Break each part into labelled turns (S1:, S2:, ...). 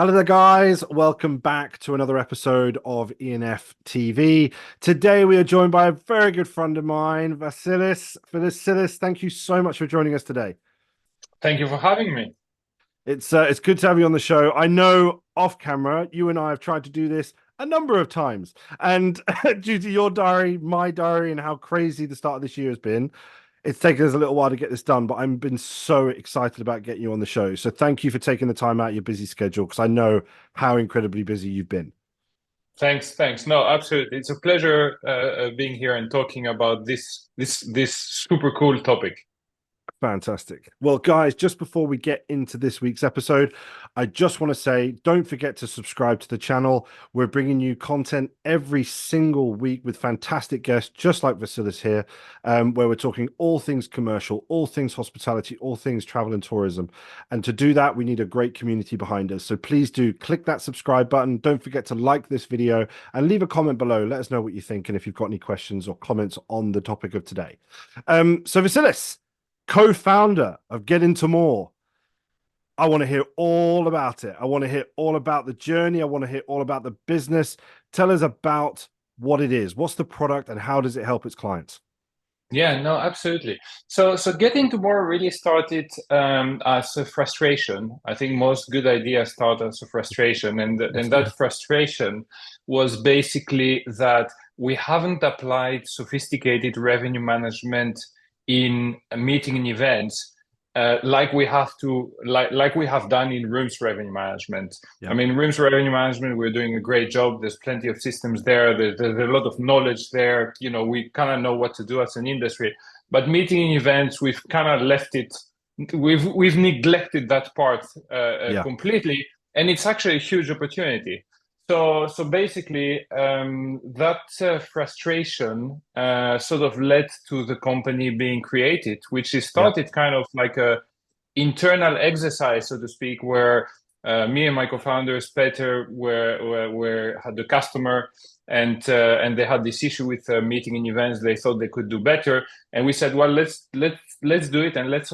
S1: Hello there, guys. Welcome back to another episode of E&Ftv. Today we are joined by a very good friend of mine, Vassilis. Thank you so much for joining us today.
S2: Thank you for having me.
S1: It's good to have you on the show. I know off camera, you and I have tried to do this a number of times, and due to your diary, my diary, and how crazy the start of this year has been, it's taken us a little while to get this done, but I've been so excited about getting you on the show. So thank you for taking the time out of your busy schedule, because I know how incredibly busy you've been.
S2: Thanks. No, absolutely. It's a pleasure being here and talking about this super cool topic.
S1: Fantastic. Well, guys, just before we get into this week's episode, I just want to say, don't forget to subscribe to the channel. We're bringing you content every single week with fantastic guests, just like Vassilis here, where we're talking all things commercial, all things hospitality, all things travel and tourism. And to do that, we need a great community behind us. So please do click that subscribe button. Don't forget to like this video and leave a comment below. Let us know what you think and if you've got any questions or comments on the topic of today. So Vassilis, co-founder of Get Into More. I want to hear all about it. I want to hear all about the journey. I want to hear all about the business. Tell us about what it is. What's the product and how does it help its clients?
S2: Yeah, no, absolutely. So Get Into More really started as a frustration. I think most good ideas start as a frustration, and that frustration was basically that we haven't applied sophisticated revenue management in meeting and events like we have done in rooms revenue management.
S1: Yeah.
S2: I mean, rooms revenue management, we're doing a great job. There's plenty of systems there. There's a lot of knowledge there. You know, we kind of know what to do as an industry. But meeting and events, we've kind of left it. We've neglected that part completely, and it's actually a huge opportunity. So basically, that frustration sort of led to the company being created, which is started kind of like a internal exercise, so to speak, where me and my co-founders, Peter, had the customer, and they had this issue with meeting and events. They thought they could do better, and we said, well, let's do it, and let's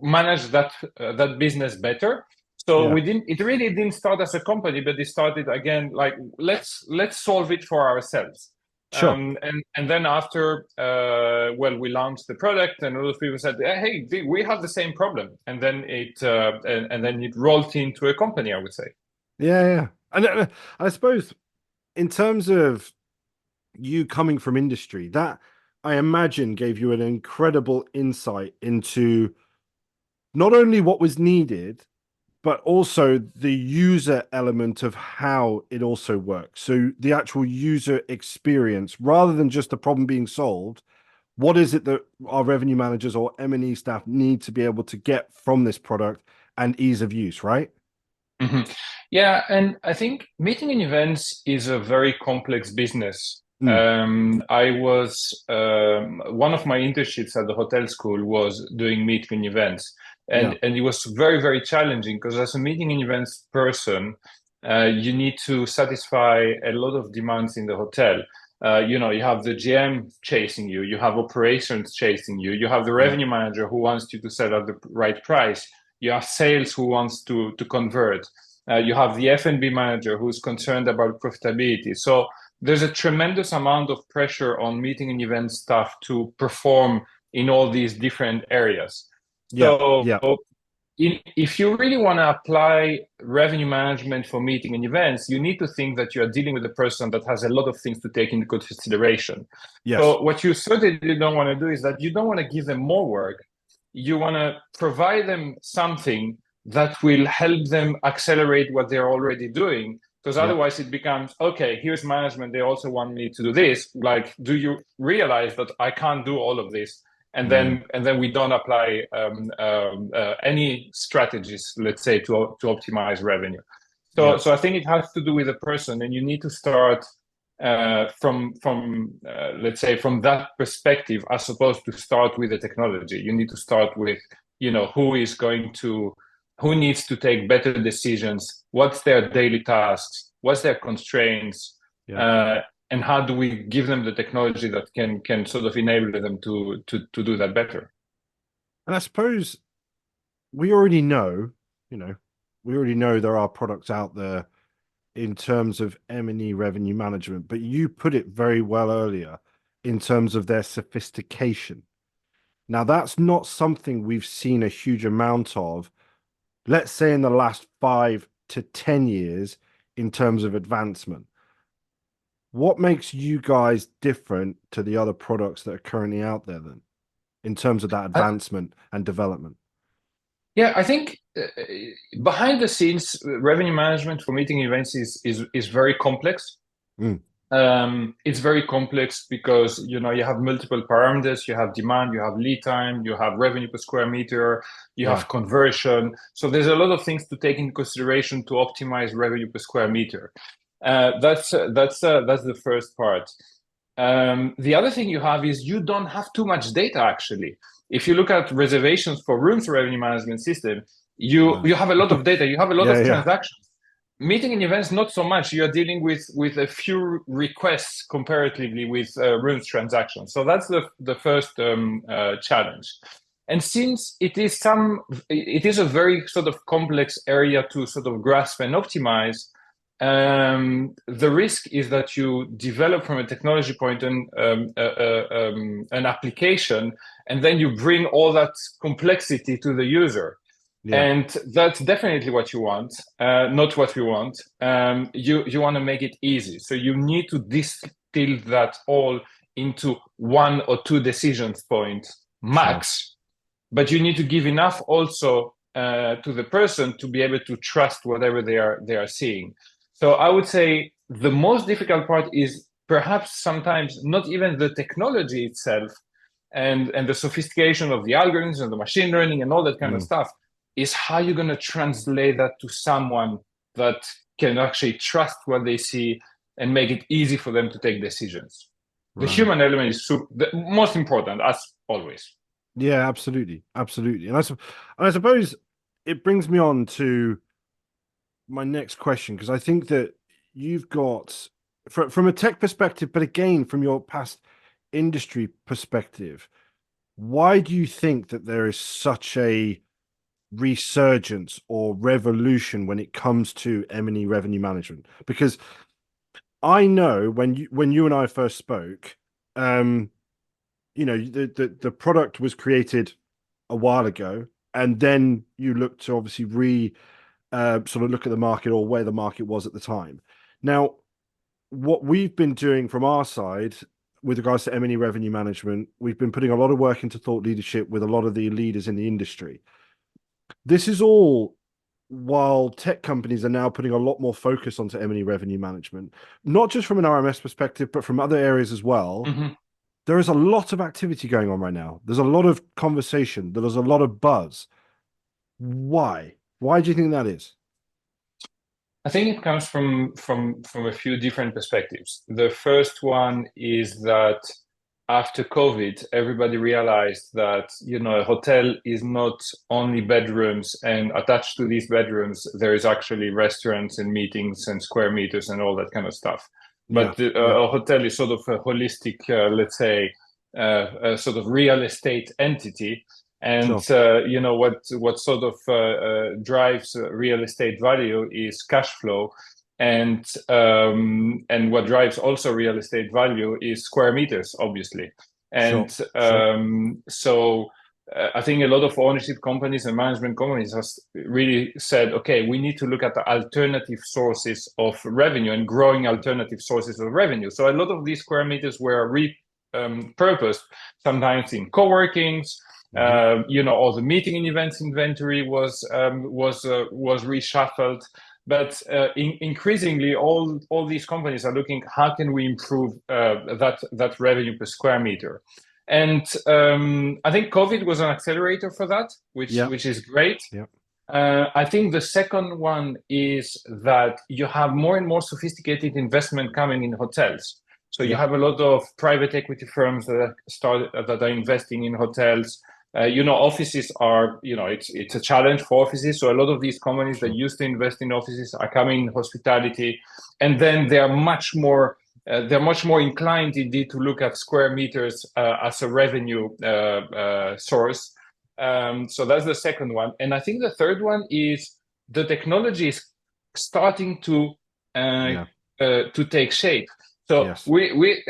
S2: manage that business better. So it really didn't start as a company, but it started again, like, let's solve it for ourselves.
S1: Sure.
S2: And then after, we launched the product, and a lot of people said, hey, we have the same problem. And then it rolled into a company, I would say.
S1: Yeah. And I suppose in terms of you coming from industry, that I imagine gave you an incredible insight into not only what was needed, but also the user element of how it also works. So the actual user experience, rather than just the problem being solved, what is it that our revenue managers or M&E staff need to be able to get from this product and ease of use, right?
S2: Mm-hmm. Yeah, and I think meeting and events is a very complex business. I was one of my internships at the hotel school was doing meeting and events. And it was very, very challenging because as a meeting and events person, you need to satisfy a lot of demands in the hotel. You have the GM chasing you, you have operations chasing you, you have the revenue manager who wants you to set up the right price, you have sales who wants to convert, you have the F&B manager who's concerned about profitability. So there's a tremendous amount of pressure on meeting and event staff to perform in all these different areas. If you really want to apply revenue management for meeting and events, you need to think that you are dealing with a person that has a lot of things to take into consideration. So what you certainly don't want to do is that you don't want to give them more work. You want to provide them something that will help them accelerate what they're already doing. Because otherwise it becomes, okay, here's management. They also want me to do this. Like, do you realize that I can't do all of this? And then we don't apply any strategies, let's say, to optimize revenue. So I think it has to do with the person, and you need to start from let's say from that perspective, as opposed to start with the technology. You need to start with who needs to take better decisions, what's their daily tasks, what's their constraints, and how do we give them the technology that can sort of enable them to do that better.
S1: And I suppose we already know, we already know there are products out there in terms of M&E revenue management, but you put it very well earlier in terms of their sophistication. Now, that's not something we've seen a huge amount of, let's say in the last 5 to 10 years in terms of advancement. What makes you guys different to the other products that are currently out there then, in terms of that advancement and development?
S2: Yeah, I think behind the scenes, revenue management for meeting events is very complex.
S1: Mm.
S2: It's very complex because you have multiple parameters. You have demand, you have lead time, you have revenue per square meter, you have conversion. So there's a lot of things to take into consideration to optimize revenue per square meter. That's the first part. The other thing you have is you don't have too much data actually. If you look at reservations for rooms revenue management system, you have a lot of data, you have a lot of transactions. Meeting and events, not so much. You're dealing with a few requests comparatively with rooms transactions. So that's the first challenge. And since it is a very sort of complex area to sort of grasp and optimize, the risk is that you develop from a technology point an application, and then you bring all that complexity to the user. Yeah. And that's definitely what you want, not what we want. You want to make it easy. So you need to distill that all into 1 or 2 decisions points max. Sure. But you need to give enough also to the person to be able to trust whatever they are seeing. So I would say the most difficult part is perhaps sometimes not even the technology itself and the sophistication of the algorithms and the machine learning and all that kind of stuff, is how you're going to translate that to someone that can actually trust what they see and make it easy for them to take decisions. Right. The human element is the most important, as always.
S1: Yeah, absolutely. Absolutely. And I suppose it brings me on to my next question, because I think that you've got, from a tech perspective, but again, from your past industry perspective, why do you think that there is such a resurgence or revolution when it comes to M&E revenue management? Because I know when you and I first spoke, the product was created a while ago, and then you look to obviously sort of look at the market or where the market was at the time. Now, what we've been doing from our side with regards to M&E revenue management, we've been putting a lot of work into thought leadership with a lot of the leaders in the industry. This is all while tech companies are now putting a lot more focus onto M&E revenue management, not just from an RMS perspective, but from other areas as well. Mm-hmm. There is a lot of activity going on right now. There's a lot of conversation. There's a lot of buzz. Why? Why do you think that is?
S2: I think it comes from a few different perspectives. The first one is that after COVID, everybody realized that, a hotel is not only bedrooms, and attached to these bedrooms, there is actually restaurants and meetings and square meters and all that kind of stuff. But a hotel is sort of a holistic, let's say, a sort of real estate entity. And, sure. What sort of drives real estate value is cash flow. And what drives also real estate value is square meters, obviously. And sure. So I think a lot of ownership companies and management companies have really said, okay, we need to look at the alternative sources of revenue and growing alternative sources of revenue. So a lot of these square meters were repurposed, sometimes in co-workings. All the meeting and events inventory was reshuffled. But increasingly, all these companies are looking, how can we improve that revenue per square meter? And I think COVID was an accelerator for that, which is great. Yep. I think the second one is that you have more and more sophisticated investment coming in hotels. So you have a lot of private equity firms that are investing in hotels. Offices are, it's a challenge for offices. So a lot of these companies that used to invest in offices are coming in hospitality, and then they are much more inclined indeed to look at square meters as a revenue source. So that's the second one. And I think the third one is the technology is starting
S1: Yeah.
S2: to take shape. So
S1: Yes.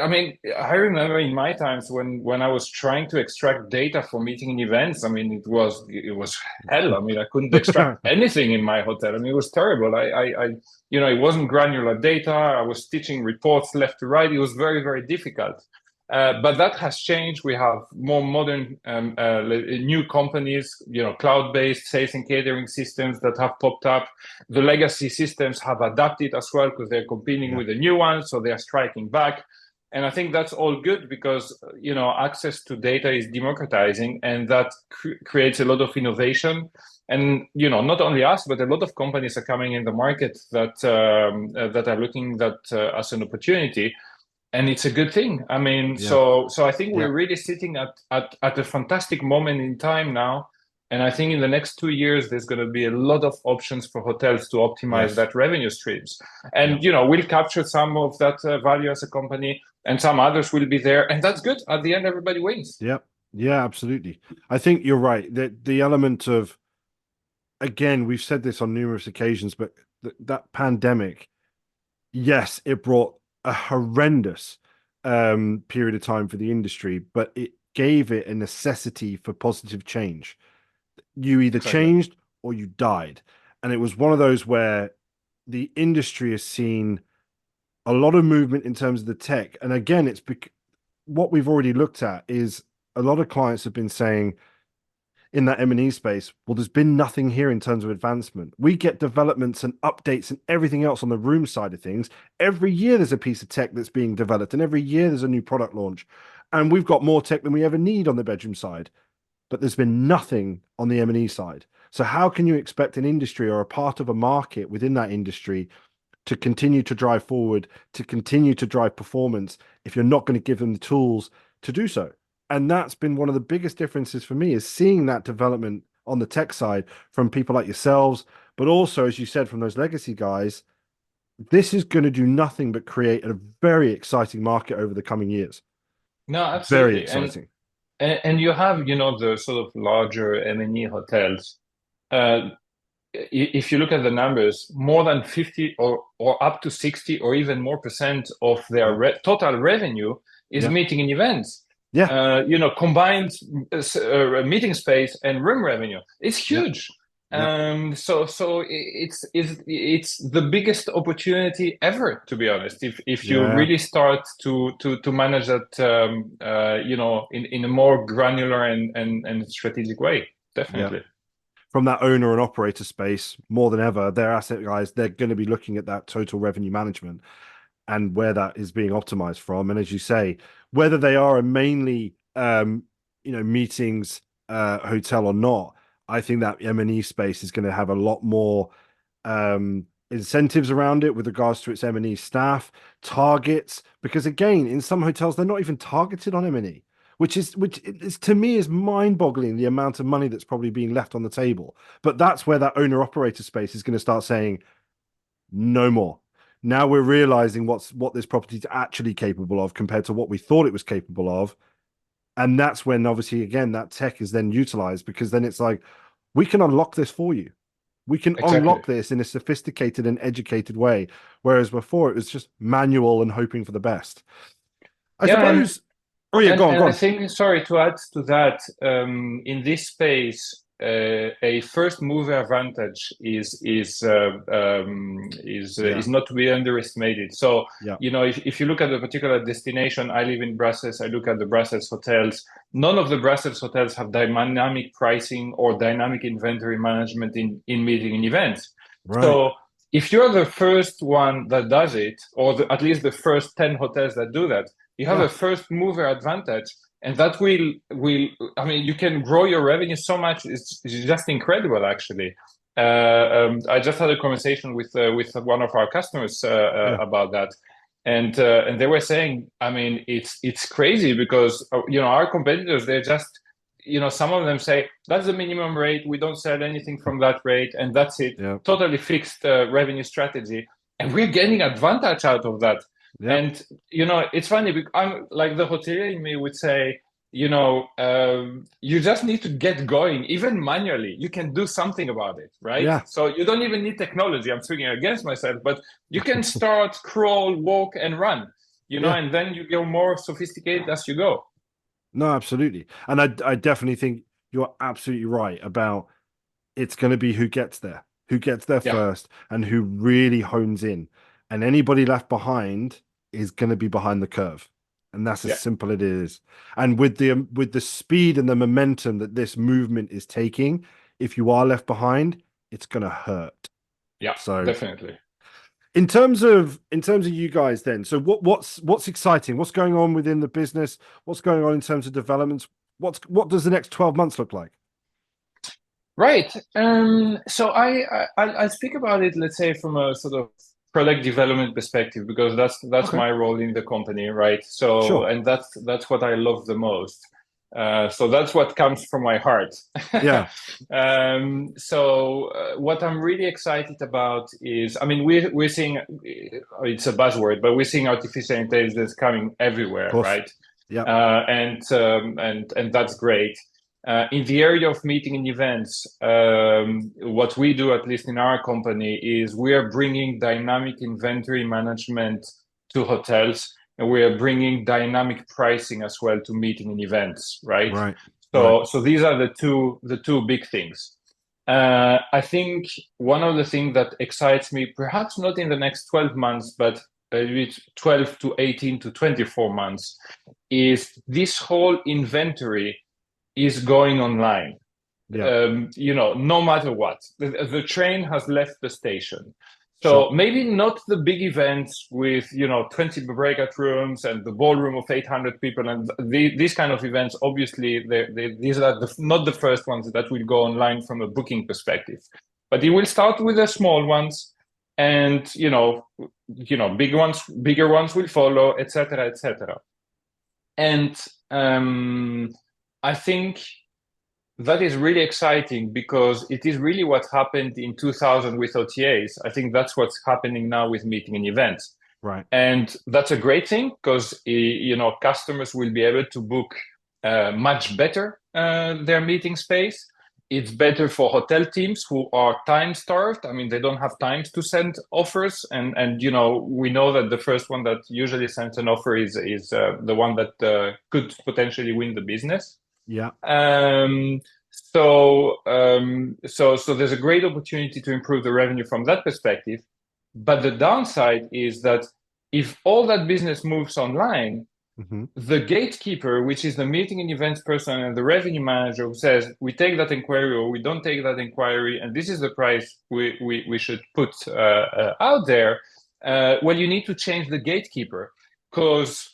S2: I mean, I remember in my times when I was trying to extract data for meeting and events. I mean, it was hell. I mean, I couldn't extract anything in my hotel. I mean, it was terrible. It wasn't granular data. I was stitching reports left to right. It was very, very difficult. But that has changed. We have more modern, new companies, cloud-based sales and catering systems that have popped up. The legacy systems have adapted as well because they're competing with the new ones, so they are striking back. And I think that's all good because, access to data is democratizing, and that creates a lot of innovation. And, not only us, but a lot of companies are coming in the market that are looking at that as an opportunity. And it's a good thing. I mean,
S1: Yeah.
S2: so I think
S1: Yeah.
S2: we're really sitting at a fantastic moment in time now. And I think in the next 2 years, there's going to be a lot of options for hotels to optimize
S1: Yes.
S2: that revenue streams.
S1: Yeah.
S2: And, we'll capture some of that value as a company, and some others will be there. And that's good. At the end, everybody wins.
S1: Yeah. Yeah, absolutely. I think you're right. The element of, again, we've said this on numerous occasions, but that pandemic, yes, it brought a horrendous period of time for the industry, but it gave it a necessity for positive change. You either
S2: Exactly.
S1: changed or you died. And it was one of those where the industry has seen a lot of movement in terms of the tech. And again, what we've already looked at is a lot of clients have been saying in that M&E space, well, there's been nothing here in terms of advancement. We get developments and updates and everything else on the room side of things. Every year there's a piece of tech that's being developed, and every year there's a new product launch. And we've got more tech than we ever need on the bedroom side, but there's been nothing on the M&E side. So how can you expect an industry or a part of a market within that industry to continue to drive forward, to continue to drive performance, if you're not going to give them the tools to do so? And that's been one of the biggest differences for me, is seeing that development on the tech side from people like yourselves, but also, as you said, from those legacy guys. This is going to do nothing but create a very exciting market over the coming years.
S2: No,
S1: Very
S2: absolutely.
S1: exciting.
S2: And you have, the sort of larger M&E hotels. If you look at the numbers, more than 50 or up to 60 or even more percent of their
S1: Yeah.
S2: total revenue is
S1: Yeah.
S2: meeting and events.
S1: Yeah.
S2: Combined meeting space and room revenue. It's
S1: Yeah.
S2: huge.
S1: Yeah.
S2: So it's the biggest opportunity ever, to be honest. If you
S1: Yeah.
S2: really start to manage that, in a more granular and strategic way,
S1: Yeah.
S2: definitely.
S1: From that owner and operator space, more than ever, their asset guys, they're going to be looking at that total revenue management and where that is being optimized from. And as you say, whether they are a mainly meetings hotel or not, I think that M&E space is going to have a lot more incentives around it with regards to its M&E staff, targets, because again, in some hotels, they're not even targeted on M&E, which is to me is mind-boggling, the amount of money that's probably being left on the table. But that's where that owner operator space is going to start saying no more. Now we're realizing what this property is actually capable of compared to what we thought it was capable of. And that's when obviously again that tech is then utilized, because then it's like, we can unlock this for you. We can
S2: Exactly.
S1: unlock this in a sophisticated and educated way. Whereas before it was just manual and hoping for the best. I
S2: Yeah, and
S1: suppose. Oh yeah, go on,
S2: and
S1: go
S2: I
S1: on.
S2: think, sorry to add to that, in this space, a first mover advantage
S1: Yeah,
S2: is not to be underestimated. So,
S1: yeah,
S2: if you look at a particular destination, I live in Brussels. I look at the Brussels hotels. None of the Brussels hotels have dynamic pricing or dynamic inventory management in meeting and events.
S1: right.
S2: So, if you're the first one that does it, or at least the first 10 hotels that do that, you have
S1: Yeah,
S2: a first mover advantage, and that will I mean, you can grow your revenue so much. It's just incredible, actually. I just had a conversation with one of our customers
S1: yeah,
S2: about that, and they were saying, I mean, it's crazy because our competitors, they're just, some of them say that's the minimum rate, we don't sell anything from that rate, and that's it,
S1: yeah,
S2: totally fixed revenue strategy, and we're getting advantage out of that.
S1: yeah,
S2: And it's funny because I'm like, the hotelier in me would say, you just need to get going, even manually. You can do something about it, right?
S1: Yeah.
S2: So you don't even need technology. I'm speaking against myself, but you can start, crawl, walk, and run,
S1: Yeah.
S2: and then you go more sophisticated as you go.
S1: No, absolutely. And I definitely think you're absolutely right about it's going to be who gets there
S2: Yeah,
S1: first, and who really hones in. And anybody left behind is going to be behind the curve. And that's as
S2: yeah,
S1: simple as it is. And with the speed and the momentum that this movement is taking, if you are left behind, it's going to hurt.
S2: yeah,
S1: So
S2: definitely.
S1: in terms of you guys then, so what's exciting? What's going on within the business? What's going on in terms of developments? What does the next 12 months look like?
S2: Right. So I speak about it, let's say, from a sort of product development perspective, because that's
S1: Okay,
S2: my role in the company, right? So,
S1: sure.
S2: and that's what I love the most. So that's what comes from my heart.
S1: Yeah,
S2: What I'm really excited about is, I mean, we're seeing, it's a buzzword, but we're seeing artificial intelligence coming
S1: of
S2: everywhere,
S1: course.
S2: right?
S1: Yeah.
S2: And that's great. In the area of meeting and events, what we do, at least in our company, is we are bringing dynamic inventory management to hotels, and we are bringing dynamic pricing as well to meeting and events, right?
S1: Right. Right.
S2: So these are the two big things. I think one of the things that excites me, perhaps not in the next 12 months, but 12 to 18 to 24 months, is this whole inventory is going online.
S1: Yeah.
S2: No matter what, the train has left the station.
S1: Sure.
S2: So maybe not the big events with 20 breakout rooms and the ballroom of 800 people and these kind of events. Obviously, these are not the first ones that will go online from a booking perspective, but it will start with the small ones, and bigger ones will follow, etc., etc. And I think that is really exciting because it is really what happened in 2000 with OTAs. I think that's what's happening now with meeting and events.
S1: Right.
S2: And that's a great thing because customers will be able to book much better their meeting space. It's better for hotel teams who are time starved. I mean, they don't have time to send offers, and we know that the first one that usually sends an offer is the one that could potentially win the business.
S1: Yeah.
S2: So there's a great opportunity to improve the revenue from that perspective. But the downside is that if all that business moves online,
S1: Hmm.
S2: the gatekeeper, which is the meeting and events person and the revenue manager who says, we take that inquiry or we don't take that inquiry, and this is the price we should put out there. Well, you need to change the gatekeeper because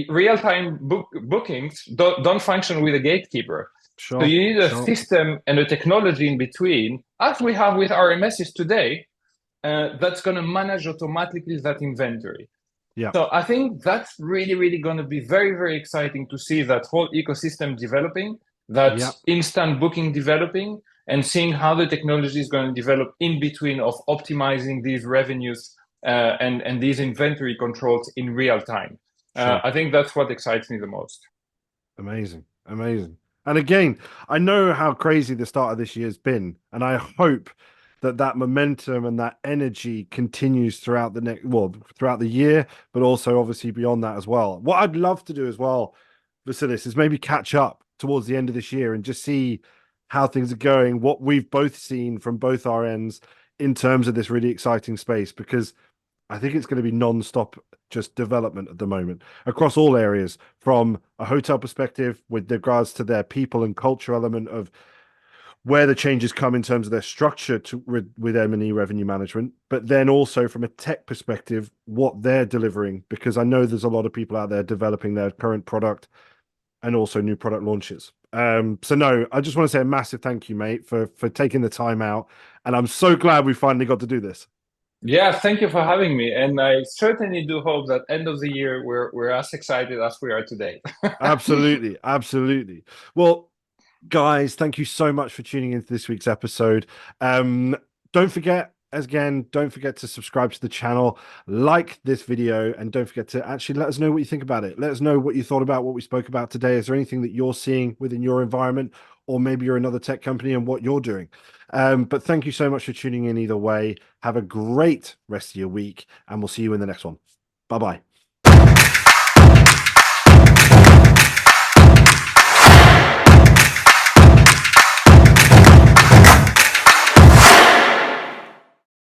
S2: real-time bookings don't function with a gatekeeper. So
S1: Sure.
S2: you need a
S1: Sure.
S2: system and a technology in between, as we have with RMSs today, that's going to manage automatically that inventory.
S1: Yeah.
S2: So I think that's really, really going to be very, very exciting to see that whole ecosystem developing, that
S1: Yeah.
S2: instant booking developing, and seeing how the technology is going to develop in between of optimizing these revenues and these inventory controls in real time.
S1: Sure.
S2: I think that's what excites me the most.
S1: Amazing. Amazing. And again, I know how crazy the start of this year's been, and I hope that that momentum and that energy continues throughout throughout the year, but also obviously beyond that as well. What I'd love to do as well, Vassilis, is maybe catch up towards the end of this year and just see how things are going, what we've both seen from both our ends in terms of this really exciting space, because I think it's going to be non-stop just development at the moment across all areas, from a hotel perspective with regards to their people and culture element of where the changes come in terms of their structure with M&E revenue management, but then also from a tech perspective, what they're delivering, because I know there's a lot of people out there developing their current product and also new product launches. So no, I just want to say a massive thank you, mate, for taking the time out. And I'm so glad we finally got to do this.
S2: Yeah, thank you for having me. And I certainly do hope that end of the year we're as excited as we are today.
S1: Absolutely, absolutely. Well, guys, thank you so much for tuning into this week's episode. Don't forget, again, don't forget to subscribe to the channel, like this video, and don't forget to actually let us know what you think about it. Let us know what you thought about what we spoke about today. Is there anything that you're seeing within your environment, or maybe you're another tech company and what you're doing? But thank you so much for tuning in either way. Have a great rest of your week, and we'll see you in the next one. Bye-bye.